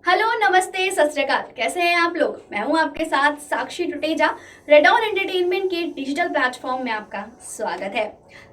Hello, नमस्ते, सत श्री अकाल। कैसे हैं आप लोग? मैं हूं आपके साथ साक्षी टुटेजा। रेड ऑन एंटरटेनमेंट के डिजिटल प्लेटफॉर्म में आपका स्वागत है।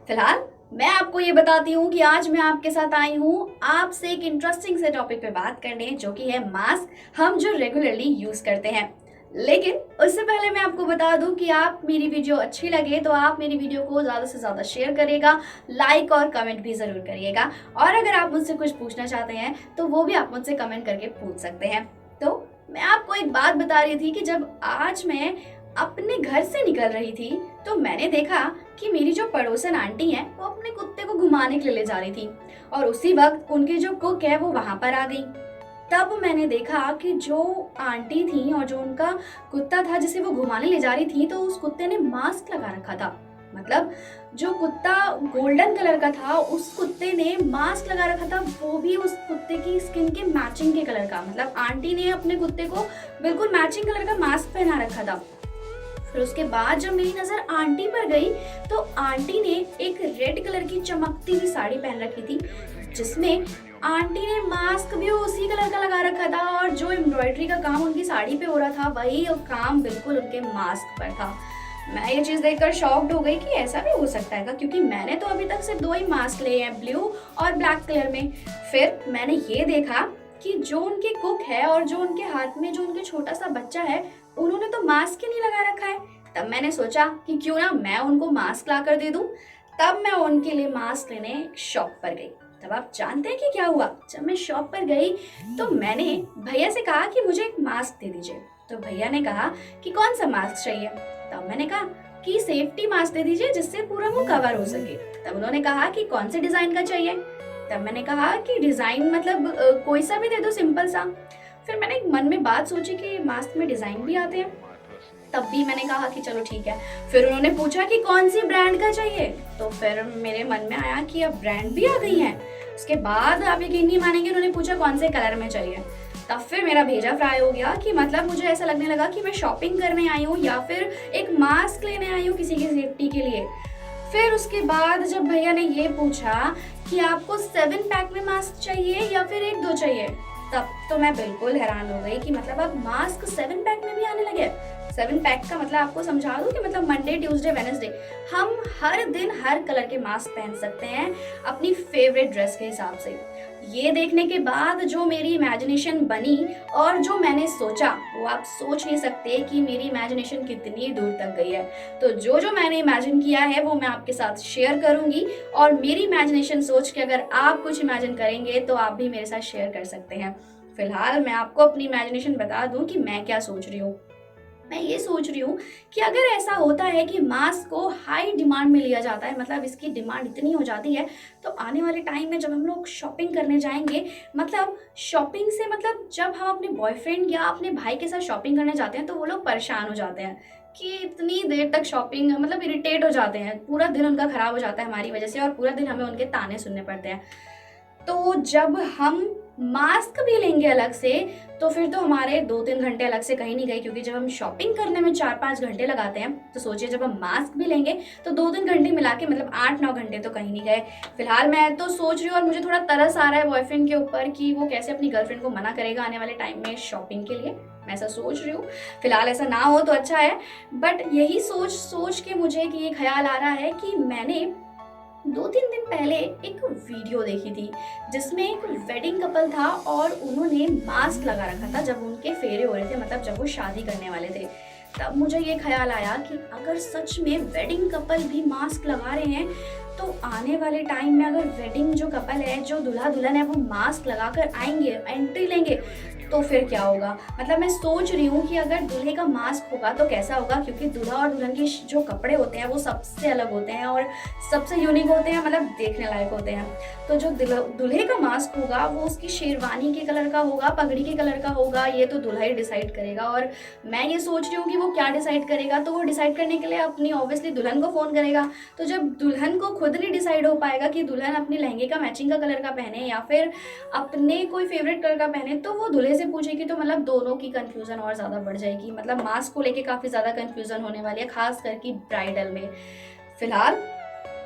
फिलहाल मैं आपको ये बताती हूँ कि आज मैं आपके साथ आई हूँ आपसे एक इंटरेस्टिंग से टॉपिक पे बात करने, जो कि है मास्क, हम जो रेगुलरली यूज करते हैं। लेकिन उससे पहले मैं आपको बता दूं कि आप मेरी वीडियो अच्छी लगे तो आप मेरी वीडियो को ज़्यादा से ज़्यादा शेयर करिएगा, लाइक और कमेंट भी ज़रूर करिएगा। और अगर आप मुझसे कुछ पूछना चाहते हैं तो वो भी आप मुझसे कमेंट करके पूछ सकते हैं। तो मैं आपको एक बात बता रही थी कि जब आज मैं अपने घर से निकल रही थी तो मैंने देखा कि मेरी जो पड़ोसन आंटी हैं वो अपने कुत्ते को घुमाने के लिए ले जा रही थी, और उसी वक्त उनकी जो कुक है वो वहां पर आ गई। तब मैंने देखा कि जो आंटी थी और जो उनका कुत्ता था जिसे वो घुमाने ले जा रही थी, तो उस कुत्ते ने मास्क लगा रखा था। मतलब जो कुत्ता गोल्डन कलर का था उस कुत्ते ने मास्क लगा रखा था, वो भी उस कुत्ते की स्किन के मैचिंग के कलर का। मतलब आंटी ने अपने कुत्ते को बिल्कुल मैचिंग कलर का मास्क पहना रखा था। फिर उसके बाद जब मेरी नजर आंटी पर गई तो आंटी ने एक रेड कलर की चमकती हुई साड़ी पहन रखी थी, जिसमें आंटी ने मास्क भी उसी कलर का लगा रखा था, और जो एम्ब्रॉयडरी का काम उनकी साड़ी पे हो रहा था वही काम बिल्कुल उनके मास्क पर था। मैं ये चीज देखकर शॉक्ड हो गई कि ऐसा भी हो सकता है, क्योंकि मैंने तो अभी तक सिर्फ दो ही मास्क लिए हैं, ब्लू और ब्लैक कलर में। फिर मैंने ये देखा कि जो उनके कुक है और जो उनके हाथ में जो उनके छोटा सा बच्चा है, उन्होंने तो मास्क ही नहीं लगा रखा है। तब मैंने सोचा कि क्यों ना मैं उनको मास्क ला कर दे दूं। तब मैं उनके लिए मास्क लेने शॉप पर गई। तब आप जानते हैं कि क्या हुआ? जब मैं शॉप पर गई तो मैंने भैया से कहा कि मुझे एक मास्क दे दीजिए। तो भैया ने कहा कि कौन सा मास्क चाहिए? तब मैंने कहा कि सेफ्टी मास्क दे दीजिए जिससे पूरा मुंह कवर हो सके। तब उन्होंने कहा कि कौन से डिजाइन का चाहिए? तब मैंने कहा कि डिजाइन मतलब कोई सा भी दे दो, सिंपल सा। फिर मैंने मन में बात सोची कि मास्क में डिजाइन भी आते हैं। तब भी मैंने कहा कि चलो ठीक है। फिर उन्होंने पूछा कि कौन सी ब्रांड का चाहिए, तो फिर मेरे मन में आया कि अब ब्रांड भी आ गई है। उसके बाद आप यकीन नहीं मानेंगे, उन्होंने पूछा कौन से कलर में चाहिए। तब फिर मेरा भेजा फ्राई हो गया कि मतलब मुझे ऐसा लगने लगा कि मैं शॉपिंग करने आई हूँ या फिर एक मास्क लेने आई हूँ किसी की सेफ्टी के लिए। फिर उसके बाद जब भैया ने ये पूछा कि आपको 7 पैक में मास्क चाहिए या फिर एक दो चाहिए, तब तो मैं बिल्कुल हैरान हो गई कि मतलब अब मास्क 7 पैक में भी आने लगे। 7 पैक का मतलब आपको समझा दूं कि मतलब मंडे, ट्यूसडे, वेडनेसडे हम हर दिन हर कलर के मास्क पहन सकते हैं अपनी फेवरेट ड्रेस के हिसाब से। ये देखने के बाद जो मेरी इमेजिनेशन बनी और जो मैंने सोचा, वो आप सोच नहीं सकते कि मेरी इमेजिनेशन कितनी दूर तक गई है। तो जो जो मैंने इमेजिन किया है वो मैं आपके साथ शेयर करूंगी, और मेरी इमेजिनेशन सोच के अगर आप कुछ इमेजिन करेंगे तो आप भी मेरे साथ शेयर कर सकते हैं। फिलहाल मैं आपको अपनी इमेजिनेशन बता दूं कि मैं क्या सोच रही हूँ। मैं ये सोच रही हूँ कि अगर ऐसा होता है कि मास्क को हाई डिमांड में लिया जाता है, मतलब इसकी डिमांड इतनी हो जाती है, तो आने वाले टाइम में जब हम लोग शॉपिंग करने जाएंगे, मतलब शॉपिंग से मतलब जब हम अपने बॉयफ्रेंड या अपने भाई के साथ शॉपिंग करने जाते हैं तो वो लोग परेशान हो जाते हैं कि इतनी देर तक शॉपिंग, मतलब इरिटेट हो जाते हैं, पूरा दिन उनका खराब हो जाता है हमारी वजह से, और पूरा दिन हमें उनके ताने सुनने पड़ते हैं। तो जब हम मास्क भी लेंगे अलग से तो फिर तो हमारे 2-3 घंटे अलग से कहीं नहीं गए, क्योंकि जब हम शॉपिंग करने में 4-5 घंटे लगाते हैं तो सोचिए जब हम मास्क भी लेंगे तो 2-3 घंटे मिला के मतलब 8-9 घंटे तो कहीं नहीं गए। फिलहाल मैं तो सोच रही हूँ, और मुझे थोड़ा तरस आ रहा है बॉयफ्रेंड के ऊपर कि वो कैसे अपनी गर्लफ्रेंड को मना करेगा आने वाले टाइम में शॉपिंग के लिए। मैं ऐसा सोच रही हूँ। फिलहाल ऐसा ना हो तो अच्छा है, बट यही सोच सोच के मुझे कि ये ख्याल आ रहा है कि मैंने 2-3 दिन पहले एक वीडियो देखी थी जिसमें एक वेडिंग कपल था और उन्होंने मास्क लगा रखा था जब उनके फेरे हो रहे थे, मतलब जब वो शादी करने वाले थे। तब मुझे ये ख्याल आया कि अगर सच में वेडिंग कपल भी मास्क लगा रहे हैं तो आने वाले टाइम में अगर वेडिंग जो कपल है, जो दूल्हा दुल्हन है, वो मास्क लगाकर आएंगे, एंट्री लेंगे, तो फिर क्या होगा? मतलब मैं सोच रही हूँ कि अगर दूल्हे का मास्क होगा तो कैसा होगा, क्योंकि दूल्हा और दुल्हन के जो कपड़े होते हैं वो सबसे अलग होते हैं और सबसे यूनिक होते हैं, मतलब देखने लायक होते हैं। तो जो दूल्हे का मास्क होगा वो उसकी शेरवानी के कलर का होगा, पगड़ी के कलर का होगा, ये तो दूल्हा ही डिसाइड करेगा। और मैं ये सोच रही हूँ कि वो क्या डिसाइड करेगा, तो वो डिसाइड करने के लिए अपनी ऑब्वियसली दुल्हन को फ़ोन करेगा। तो जब दुल्हन को खुद नहीं डिसाइड हो पाएगा कि दुल्हन अपने लहंगे का मैचिंग का कलर का पहने या फिर अपने कोई फेवरेट कलर का पहने, तो वो दूल्हे से पूछेगी, तो मतलब दोनों की कंफ्यूजन और ज़्यादा बढ़ जाएगी। मतलब मास्क को लेके काफ़ी ज़्यादा कंफ्यूजन होने वाली है, खास करके ब्राइडल में। फिलहाल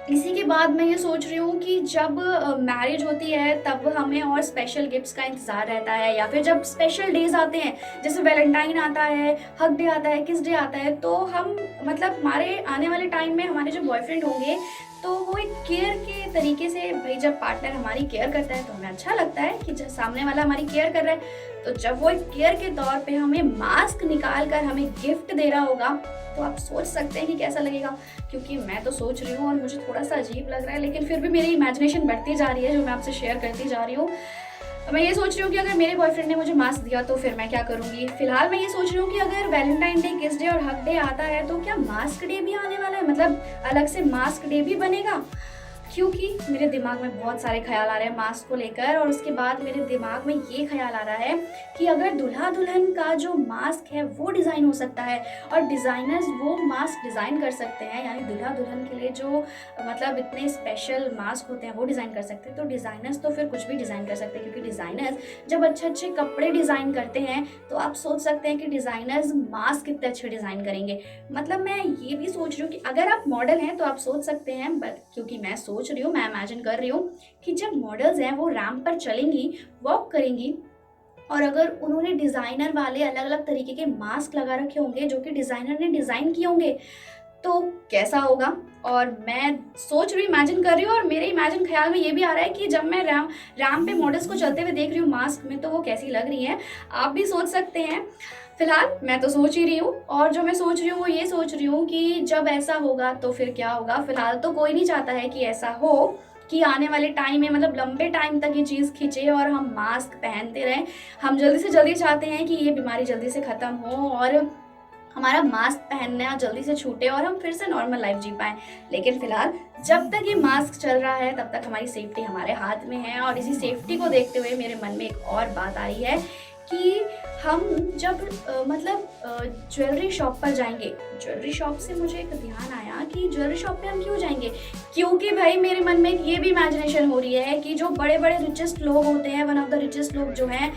इसी के बाद मैं ये सोच रही हूँ कि जब मैरिज होती है तब हमें और स्पेशल गिफ्ट्स का इंतज़ार रहता है, या फिर जब स्पेशल डेज़ आते हैं जैसे वैलेंटाइन आता है, हग डे आता है, किस डे आता है, तो हम मतलब हमारे आने वाले टाइम में हमारे जो बॉयफ्रेंड होंगे तो वो एक केयर के तरीके से, भाई जब पार्टनर हमारी केयर करता है तो हमें अच्छा लगता है कि जब सामने वाला हमारी केयर कर रहा है, तो जब वो एक केयर के तौर पे हमें मास्क निकाल कर हमें गिफ्ट दे रहा होगा तो आप सोच सकते हैं कि कैसा लगेगा। क्योंकि मैं तो सोच रही हूँ और मुझे थोड़ा सा अजीब लग रहा है, लेकिन फिर भी मेरी इमेजिनेशन बढ़ती जा रही है जो मैं आपसे शेयर करती जा रही हूँ। मैं ये सोच रही हूँ कि अगर मेरे बॉयफ्रेंड ने मुझे मास्क दिया तो फिर मैं क्या करूँगी। फिलहाल मैं ये सोच रही हूँ कि अगर वैलेंटाइन डे, किस डे और हग डे आता है तो क्या मास्क डे भी आने वाला है, मतलब अलग से मास्क डे भी बनेगा। क्योंकि मेरे दिमाग में बहुत सारे ख्याल आ रहे हैं मास्क को लेकर, और उसके बाद मेरे दिमाग में ये ख्याल आ रहा है कि अगर दूल्हा दुल्हन का जो मास्क है वो डिज़ाइन हो सकता है और डिज़ाइनर्स वो मास्क डिज़ाइन कर सकते हैं, यानी दूल्हा दुल्हन के लिए जो मतलब इतने स्पेशल मास्क होते हैं वो डिज़ाइन कर सकते हैं, तो डिज़ाइनर्स तो फिर कुछ भी डिज़ाइन कर सकते हैं। क्योंकि डिज़ाइनर्स जब अच्छे अच्छे कपड़े डिज़ाइन करते हैं तो आप सोच सकते हैं कि डिज़ाइनर्स मास्क कितने अच्छे डिज़ाइन करेंगे। मतलब मैं ये भी सोच रही हूँ कि अगर आप मॉडल हैं तो आप सोच सकते हैं, बट क्योंकि मैं सोच रही हूँ, मैं इमेजिन कर रही हूँ कि जब मॉडल्स हैं वो रैंप पर चलेंगी, वॉक करेंगी, और अगर उन्होंने डिज़ाइनर वाले अलग अलग तरीके के मास्क लगा रखे होंगे जो कि डिज़ाइनर ने डिज़ाइन किए होंगे तो कैसा होगा। और मैं सोच रही हूँ, इमेजिन कर रही हूँ, और मेरे इमेजिन ख्याल में ये भी आ रहा है कि जब मैं रैम पे मॉडल्स को चलते हुए देख रही हूँ मास्क में तो वो कैसी लग रही हैं। आप भी सोच सकते हैं। फिलहाल मैं तो सोच ही रही हूँ, और जो मैं सोच रही हूँ वो ये सोच रही हूँ कि जब ऐसा होगा तो फिर क्या होगा। फिलहाल तो कोई नहीं चाहता है कि ऐसा हो कि आने वाले टाइम में, मतलब लंबे टाइम तक ये चीज़ खिंचे और हम मास्क पहनते रहें। हम जल्दी से जल्दी चाहते हैं कि ये बीमारी जल्दी से ख़त्म हो और हमारा मास्क पहनना जल्दी से छूटे और हम फिर से नॉर्मल लाइफ जी पाएँ। लेकिन फ़िलहाल जब तक ये मास्क चल रहा है तब तक हमारी सेफ्टी हमारे हाथ में है, और इसी सेफ्टी को देखते हुए मेरे मन में एक और बात आ रही है कि हम जब मतलब ज्वेलरी शॉप पर जाएँगे, ज्वेलरी शॉप से मुझे एक ध्यान आया कि ज्वेलरी शॉप पे हम क्यों जाएँगे? क्योंकि भाई मेरे मन में ये भी इमेजिनेशन हो रही है कि जो बड़े-बड़े रिचेस्ट लोग होते हैं, वन ऑफ द रिचेस्ट लोग जो हैं,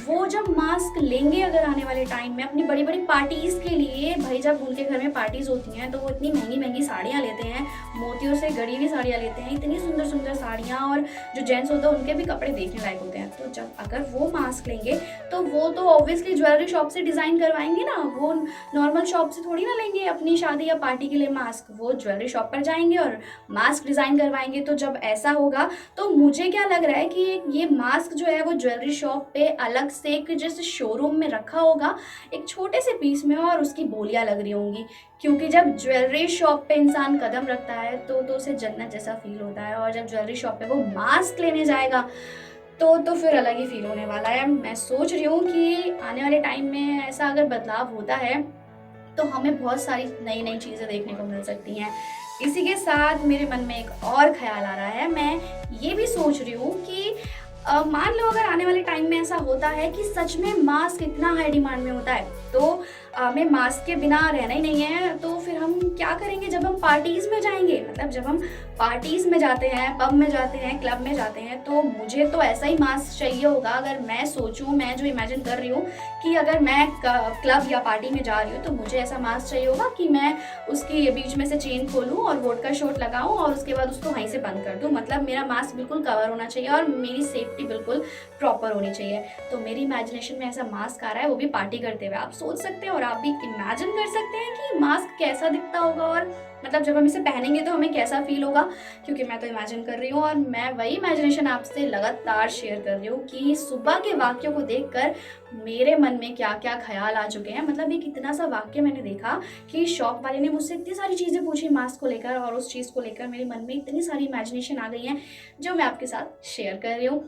वो जब मास्क लेंगे अगर आने वाले टाइम में अपनी बड़ी-बड़ी पार्टीज़ के लिए, भाई जब उनके घर में पार्टीज़ होती हैं तो वो इतनी महँगी-महँगी साड़ियाँ लेते हैं, मोतियों से गढ़ी हुई साड़ियाँ लेते हैं, इतनी सुंदर-सुंदर साड़ियाँ, और जो जेंट्स होते हैं उनके भी कपड़े देखने लायक होते हैं। तो जब अगर वो मास्क लेंगे तो वो तो ऑब्वियसली ज्वेलरी शॉप से डिज़ाइन करवाएँगे ना, वो नॉर्मल शॉप से थोड़ी ना लेंगे अपनी शादी या पार्टी के लिए मास्क, वो ज्वेलरी शॉप पर जाएँगे और मास्क डिज़ाइन करवाएँगे। तो जब ऐसा होगा तो मुझे क्या लग रहा है कि ये मास्क जो है वो ज्वेलरी शॉप पे अलग से एक जैसे शोरूम में रखा होगा, एक छोटे से पीस में, और उसकी बोलियां लग रही होंगी। क्योंकि जब ज्वेलरी शॉप पे इंसान कदम रखता है तो उसे जन्नत जैसा फील होता है, और जब ज्वेलरी शॉप पे वो मास्क लेने जाएगा तो फिर अलग ही फील होने वाला है। मैं सोच रही हूँ कि आने वाले टाइम में ऐसा अगर बदलाव होता है तो हमें बहुत सारी नई-नई चीज़ें देखने को मिल सकती हैं। इसी के साथ मेरे मन में एक और ख़्याल आ रहा है, मैं ये भी सोच रही हूँ कि मान लो अगर आने वाले टाइम में ऐसा होता है कि सच में मास्क इतना हाई डिमांड में होता है तो हमें मास्क के बिना रहना ही नहीं है, तो फिर हम क्या करेंगे जब हम पार्टीज़ में जाएँगे? मतलब जब हम पार्टीज़ में जाते हैं, पब में जाते हैं, क्लब में जाते हैं, तो मुझे तो ऐसा ही मास्क चाहिए होगा। अगर मैं सोचूँ, मैं जो इमेजिन कर रही हूँ कि अगर मैं क्लब या पार्टी में जा रही हूँ तो मुझे ऐसा मास्क चाहिए होगा कि मैं उसकी बीच में से चेन खोलूँ और वोडका शॉट लगाऊँ और उसके बाद उसको वहीं से बंद कर दूँ। मतलब मेरा मास्क बिल्कुल कवर होना चाहिए और मेरी सेफ्टी बिल्कुल प्रॉपर होनी चाहिए। तो मेरी इमेजिनेशन में ऐसा मास्क आ रहा है, वो भी पार्टी करते हुए। आप सोच सकते हैं और आप भी इमेजिन कर सकते हैं कि मास्क कैसा दिखता होगा, और मतलब जब हम इसे पहनेंगे तो हमें कैसा फील होगा। क्योंकि मैं तो इमेजिन कर रही हूँ और मैं वही इमेजिनेशन आपसे लगातार शेयर कर रही हूँ कि सुबह के वाक्यों को देखकर मेरे मन में क्या क्या ख्याल आ चुके हैं। मतलब एक इतना सा वाक्य मैंने देखा कि शॉप वाले ने मुझसे इतनी सारी चीज़ें पूछी मास्क को लेकर, और उस चीज़ को लेकर मेरे मन में इतनी सारी इमेजिनेशन आ गई हैं जो मैं आपके साथ शेयर कर रही हूँ।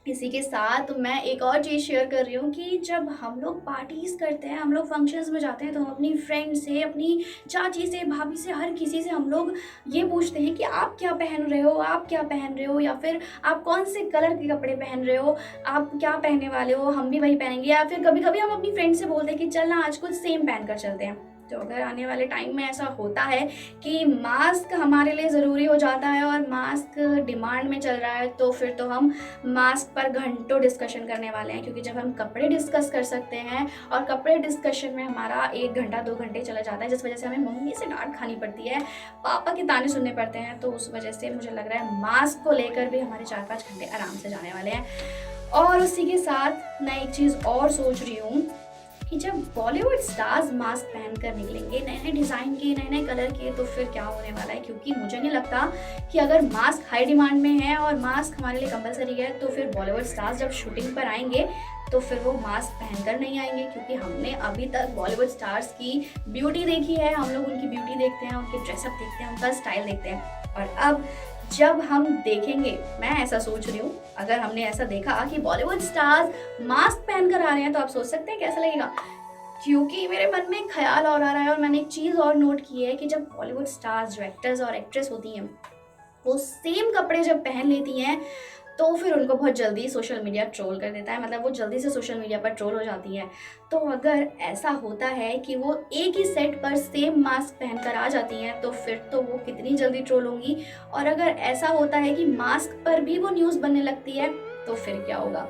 इसी के साथ मैं एक और चीज़ शेयर कर रही हूँ कि जब हम लोग पार्टीज़ करते हैं, हम लोग फंक्शंस में जाते हैं, तो हम अपनी फ्रेंड से, अपनी चाची से, भाभी से, हर किसी से हम लोग ये पूछते हैं कि आप क्या पहन रहे हो, आप क्या पहन रहे हो, या फिर आप कौन से कलर के कपड़े पहन रहे हो, आप क्या पहनने वाले हो, हम भी वही पहनेंगे। या फिर कभी कभी हम अपनी फ्रेंड से बोलते हैं कि चल ना आज कुछ सेम पहन कर चलते हैं। तो अगर आने वाले टाइम में ऐसा होता है कि मास्क हमारे लिए ज़रूरी हो जाता है और मास्क डिमांड में चल रहा है, तो फिर तो हम मास्क पर घंटों डिस्कशन करने वाले हैं, क्योंकि जब हम कपड़े डिस्कस कर सकते हैं और कपड़े डिस्कशन में हमारा 1 घंटा 2 घंटे चला जाता है, जिस वजह से हमें मम्मी से डांट खानी पड़ती है, पापा के ताने सुनने पड़ते हैं, तो उस वजह से मुझे लग रहा है मास्क को लेकर भी हमारे 4-5 घंटे आराम से जाने वाले हैं। और उसी के साथ मैं एक चीज़ और सोच रही हूँ कि जब बॉलीवुड स्टार्स मास्क पहनकर निकलेंगे नए नए डिज़ाइन के, नए नए कलर के, तो फिर क्या होने वाला है, क्योंकि मुझे नहीं लगता कि अगर मास्क हाई डिमांड में है और मास्क हमारे लिए कंपलसरी है, तो फिर बॉलीवुड स्टार्स जब शूटिंग पर आएंगे तो फिर वो मास्क पहनकर नहीं आएंगे, क्योंकि हमने अभी तक बॉलीवुड स्टार्स की ब्यूटी देखी है, हम लोग उनकी ब्यूटी देखते हैं, उनके ड्रेसअप देखते हैं, उनका स्टाइल देखते हैं। और अब जब हम देखेंगे, मैं ऐसा सोच रही हूँ, अगर हमने ऐसा देखा कि बॉलीवुड स्टार्स मास्क पहनकर आ रहे हैं, तो आप सोच सकते हैं कैसा लगेगा। क्योंकि मेरे मन में एक ख्याल और आ रहा है, और मैंने एक चीज़ और नोट की है कि जब बॉलीवुड स्टार्स, जो एक्टर्स और एक्ट्रेस होती हैं, वो सेम कपड़े जब पहन लेती हैं, तो फिर उनको बहुत जल्दी सोशल मीडिया ट्रोल कर देता है, मतलब वो जल्दी से सोशल मीडिया पर ट्रोल हो जाती हैं। तो अगर ऐसा होता है कि वो एक ही सेट पर सेम मास्क पहनकर आ जाती हैं, तो फिर तो वो कितनी जल्दी ट्रोल होंगी। और अगर ऐसा होता है कि मास्क पर भी वो न्यूज़ बनने लगती है, तो फिर क्या होगा।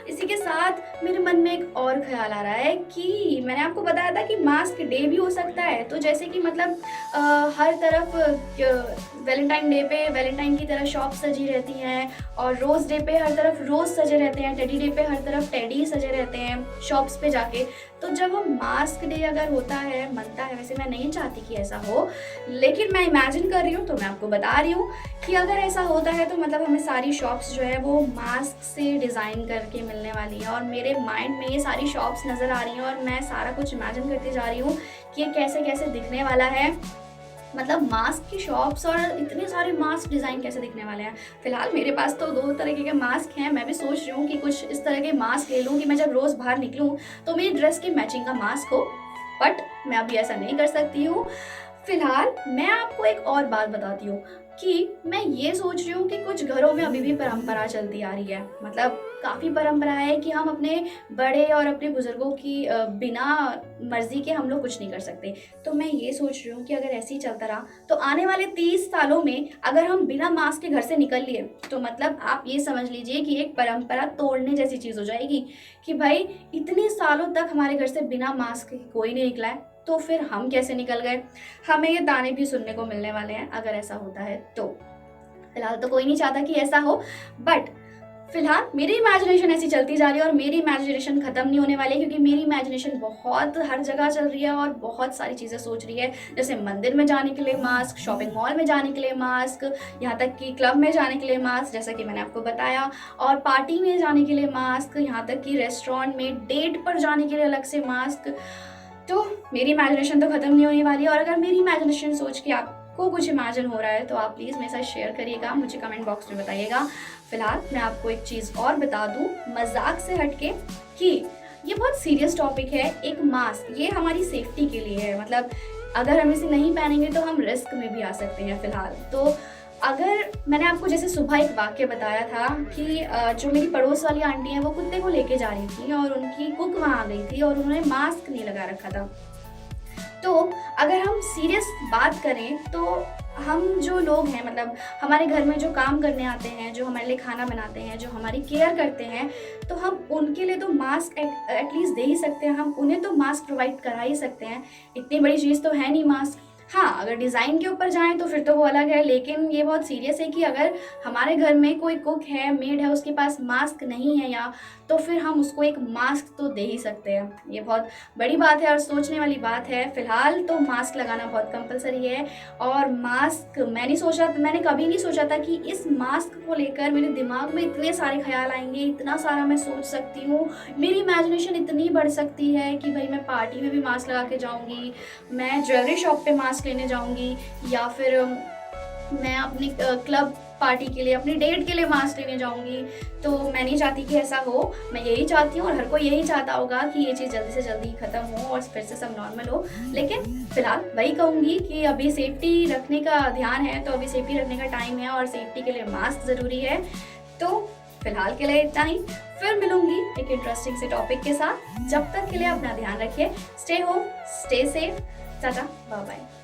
इसी के साथ मेरे मन में एक और ख्याल आ रहा है कि मैंने आपको बताया था कि मास्क डे भी हो सकता है, तो जैसे कि मतलब हर तरफ वैलेंटाइन डे पे वैलेंटाइन की तरह शॉप सजी रहती हैं, और रोज़ डे पे हर तरफ रोज़ सजे रहते हैं, टेडी डे पे हर तरफ टेडी सजे रहते हैं शॉप्स पे जाके। तो जब हम मास्क डे अगर होता है, बनता है, वैसे मैं नहीं चाहती कि ऐसा हो, लेकिन मैं इमेजिन कर रही हूँ, तो मैं आपको बता रही हूँ कि अगर ऐसा होता है तो मतलब हमें सारी शॉप्स जो है वो मास्क से डिज़ाइन करके मिलने वाली है, और मेरे माइंड में ये सारी शॉप्स नज़र आ रही हैं, और मैं सारा कुछ इमेजिन करती जा रही हूँ कि ये कैसे कैसे दिखने वाला है, मतलब मास्क की शॉप्स और इतने सारे मास्क डिज़ाइन कैसे दिखने वाले हैं। फिलहाल मेरे पास तो 2 तरीके के मास्क हैं, मैं भी सोच रही हूँ कि कुछ इस तरह के मास्क ले लूँ कि मैं जब रोज़ बाहर निकलूँ तो मेरी ड्रेस की मैचिंग का मास्क हो, बट मैं अभी ऐसा नहीं कर सकती हूँ। फिलहाल मैं आपको एक और बात बताती हूँ कि मैं ये सोच रही हूँ कि कुछ घरों में अभी भी परंपरा चलती आ रही है, मतलब काफ़ी परंपरा है कि हम अपने बड़े और अपने बुज़ुर्गों की बिना मर्ज़ी के हम लोग कुछ नहीं कर सकते। तो मैं ये सोच रही हूँ कि अगर ऐसे ही चलता रहा तो आने वाले 30 सालों में अगर हम बिना मास्क के घर से निकल लिए, तो मतलब आप ये समझ लीजिए कि एक परंपरा तोड़ने जैसी चीज़ हो जाएगी कि भाई इतने सालों तक हमारे घर से बिना मास्क के कोई नहीं निकला है, तो फिर हम कैसे निकल गए। हमें ये ताने भी सुनने को मिलने वाले हैं अगर ऐसा होता है तो। फिलहाल तो कोई नहीं चाहता कि ऐसा हो, बट फिलहाल मेरी इमेजिनेशन ऐसी चलती जा रही है, और मेरी इमेजिनेशन ख़त्म नहीं होने वाली है, क्योंकि मेरी इमेजिनेशन बहुत हर जगह चल रही है और बहुत सारी चीज़ें सोच रही है, जैसे मंदिर में जाने के लिए मास्क, शॉपिंग मॉल में जाने के लिए मास्क, यहाँ तक कि क्लब में जाने के लिए मास्क, जैसा कि मैंने आपको बताया, और पार्टी में जाने के लिए मास्क, यहाँ तक कि रेस्टोरेंट में डेट पर जाने के लिए अलग से मास्क। तो मेरी इमेजिनेशन तो ख़त्म नहीं होने वाली है, और अगर मेरी इमेजिनेशन सोच के आपको कुछ इमेजिन हो रहा है तो आप प्लीज़ मेरे साथ शेयर करिएगा, मुझे कमेंट बॉक्स में बताइएगा। फिलहाल मैं आपको एक चीज़ और बता दूं मजाक से हटके कि ये बहुत सीरियस टॉपिक है। एक मास्क ये हमारी सेफ्टी के लिए है, मतलब अगर हम इसे नहीं पहनेंगे तो हम रिस्क में भी आ सकते हैं। फिलहाल तो अगर मैंने आपको जैसे सुबह एक वाक्य बताया था कि जो मेरी पड़ोस वाली आंटी हैं वो कुत्ते को लेके जा रही थी और उनकी कुक वहाँ आ गई थी और उन्होंने मास्क नहीं लगा रखा था। तो अगर हम सीरियस बात करें तो हम जो लोग हैं, मतलब हमारे घर में जो काम करने आते हैं, जो हमारे लिए खाना बनाते हैं, जो हमारी केयर करते हैं, तो हम उनके लिए तो मास्क एटलीस्ट दे ही सकते हैं, हम उन्हें तो मास्क प्रोवाइड करा ही सकते हैं। इतनी बड़ी चीज़ तो है नहीं मास्क। हाँ, अगर डिज़ाइन के ऊपर जाएं तो फिर तो वो अलग है, लेकिन ये बहुत सीरियस है कि अगर हमारे घर में कोई कुक है, मेड है, उसके पास मास्क नहीं है या तो फिर हम उसको एक मास्क तो दे ही सकते हैं। ये बहुत बड़ी बात है और सोचने वाली बात है। फ़िलहाल तो मास्क लगाना बहुत कंपलसरी है, और मास्क मैंने कभी नहीं सोचा था कि इस मास्क को लेकर मेरे दिमाग में इतने सारे ख्याल आएंगे, इतना सारा मैं सोच सकती हूँ, मेरी इमेजिनेशन इतनी बढ़ सकती है कि भाई मैं पार्टी में भी मास्क लगा के जाऊँगी, मैं ज्वेलरी शॉप पे मास्क लेने जाऊँगी, या फिर मैं अपनी क्लब पार्टी के लिए, अपनी डेट के लिए मास्क लेने जाऊंगी। तो मैं नहीं चाहती कि ऐसा हो, मैं यही चाहती हूँ और हर कोई यही चाहता होगा कि ये चीज़ जल्दी से जल्दी ख़त्म हो और फिर से सब नॉर्मल हो। लेकिन फिलहाल वही कहूँगी कि अभी सेफ्टी रखने का ध्यान है, तो अभी सेफ्टी रखने का टाइम है और सेफ्टी के लिए मास्क ज़रूरी है। तो फिलहाल के लिए इतना ही, फिर मिलूंगी एक इंटरेस्टिंग से टॉपिक के साथ। जब तक के लिए अपना ध्यान रखिए, stay home, stay safe, tata bye bye.